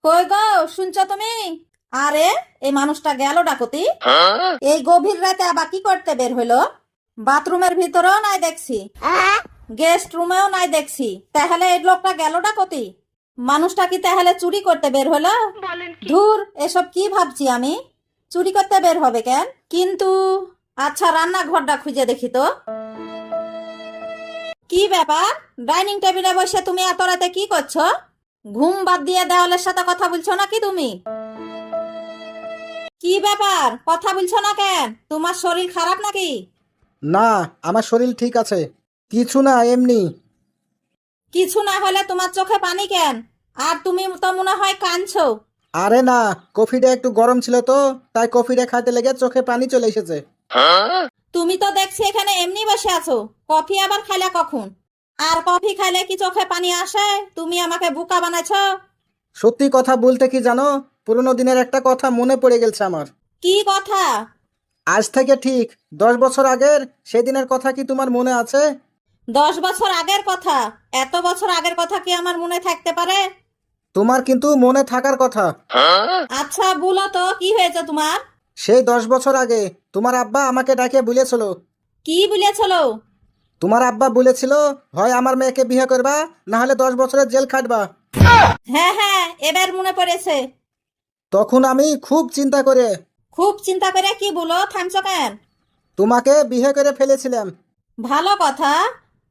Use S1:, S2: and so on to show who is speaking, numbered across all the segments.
S1: কই গো, শুনছো তুমি? আরে, এই মানুষটা গেল ডাকতি। এই গভীর রাতে আবার কি করতে বের হইলো? বাথরুমের ভিতরেও নাই দেখছি, গেস্ট রুমেও নাই দেখছি, তাহলে এই লোকটা গেল ডাকতি। মানুষটা কি তাহলে চুরি করতে বের হলো? ধুর, এসব কি ভাবছি আমি, চুরি করতে বের হবে কেন? কিন্তু আচ্ছা, রান্নাঘরটা খুঁজে দেখি তো। কি ব্যাপার, ডাইনিং টেবিলে বসে তুমি এত রাতে কি করছো? ঘুম বাদ দিয়ে দেওয়ালের সাথে কথা বলছো নাকি তুমি? কি ব্যাপার, কথা বলছো না কেন? তোমার শরীর খারাপ নাকি?
S2: না, আমার শরীর ঠিক আছে। কিছু না, এমনি।
S1: কিছু না হলে তোমার চোখে পানি কেন? আর তুমি তো মনে হয় কাঁদছো।
S2: আরে না, কফিটা একটু গরম ছিল তো, তাই কফিটা খাইতে লেগে চোখে পানি চলে এসেছে।
S1: তুমি তো দেখছি এখানে এমনি বসে আছো, কফি আবার খাইলে কখন? আর কফি খাইলে কি চোখে পানি আসে? তুমি আমাকে বোকা বানাইছো।
S2: সত্যি কথা বলতে কি জানো, পুরোনো দিনের একটা কথা মনে পড়ে গেছে আমার।
S1: কি কথা?
S2: আজ থেকে ঠিক 10 বছর আগের সেদিনের কথা কি তোমার মনে আছে?
S1: 10 বছর আগের কথা? এত বছর আগের কথা কি আমার মনে থাকতে পারে?
S2: তোমার কিন্তু মনে থাকার কথা।
S1: আচ্ছা বলো তো, কি হয়েছে তোমার?
S2: সেই 10 বছর আগে তোমার আব্বা আমাকে ডাকে বলেছিল।
S1: কি বলেছিল?
S2: তোমার আব্বা বলেছিল, হয় আমার মেয়েকে বিয়ে করবা, না হলে 10 বছরের জেল খাটবা।
S1: হ্যাঁ হ্যাঁ, এবার মনে পড়েছে।
S2: তখন আমি খুব চিন্তা করে
S1: খুব চিন্তা করে কি বলো, থামছো কেন?
S2: তোমাকে বিয়ে করে ফেলেছিলাম।
S1: ভালো কথা,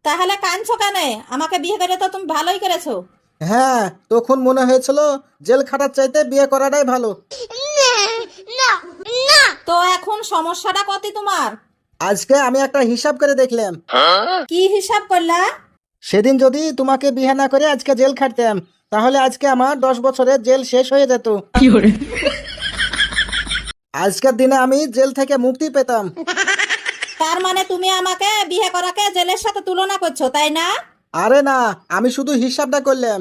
S1: তাহলে কাঁদছো কেন? আমাকে বিয়ে করে তো তুমি ভালোই করেছো।
S2: হ্যাঁ, তখন মনে হয়েছিল জেল খাটার চাইতে বিয়ে করাটাই ভালো।
S1: তো এখন সমস্যাটা কত তোমার?
S2: আজকে আমি একটা হিসাব করে দেখলাম।
S1: কি হিসাব করলা?
S2: সেদিন যদি তোমাকে বিয়ে না করে আজকে জেল খাটতাম, তাহলে আজকে আমার 10 বছরের জেল শেষ হয়ে যেত। আজকের দিনে আমি জেল থেকে মুক্তি পেতাম।
S1: তার মানে তুমি আমাকে বিয়ে করাকে জেলের সাথে তুলনা করছো, তাই না?
S2: আরে না, আমি শুধু হিসাবটা করলাম।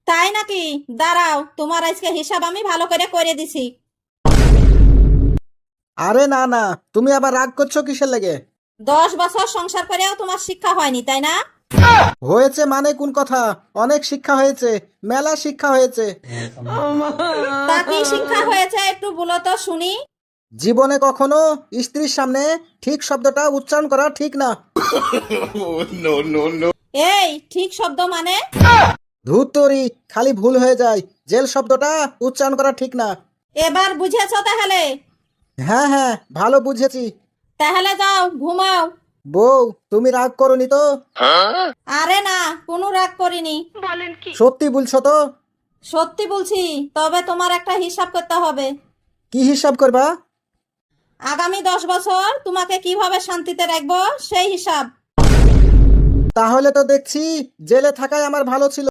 S1: তাই নাকি? দাঁড়াও, তোমার আজকে হিসাব আমি ভালো করে করে দিছি।
S2: আরে না না, তুমি আবার রাগ করছো কিসের লেগে?
S1: 10 বছর সংসার করেও তোমার শিক্ষা হয়নি, তাই না?
S2: হয়েছে মানে কোন কথা? অনেক শিক্ষা হয়েছে, মেলা শিক্ষা হয়েছে।
S1: তা কি শিক্ষা হয়েছে একটু বলো তো শুনি।
S2: জীবনে কখনো স্ত্রীর সামনে ঠিক শব্দটা উচ্চারণ করা ঠিক না।
S1: এই ঠিক শব্দ মানে?
S2: ধুত্তরি, খালি ভুল হয়ে যায়। জেল শব্দটা উচ্চারণ করা ঠিক না।
S1: এবার বুঝেছো তাহলে?
S2: হ্যাঁ হ্যাঁ, ভালো বুঝেছি।
S1: তাহলে যাও ঘুমাও।
S2: বউ, তুমি রাগ করনি তো?
S1: আরে না, কোনো রাগ করিনি।
S2: সত্যি বলছো তো?
S1: সত্যি বলছি, তবে তোমার একটা হিসাব করতে হবে।
S2: কি হিসাব করবা?
S1: আগামী 10 বছর তোমাকে কিভাবে শান্তিতে রাখবো সেই হিসাব।
S2: তাহলে তো দেখছি জেলে থাকাই আমার ভালো ছিল।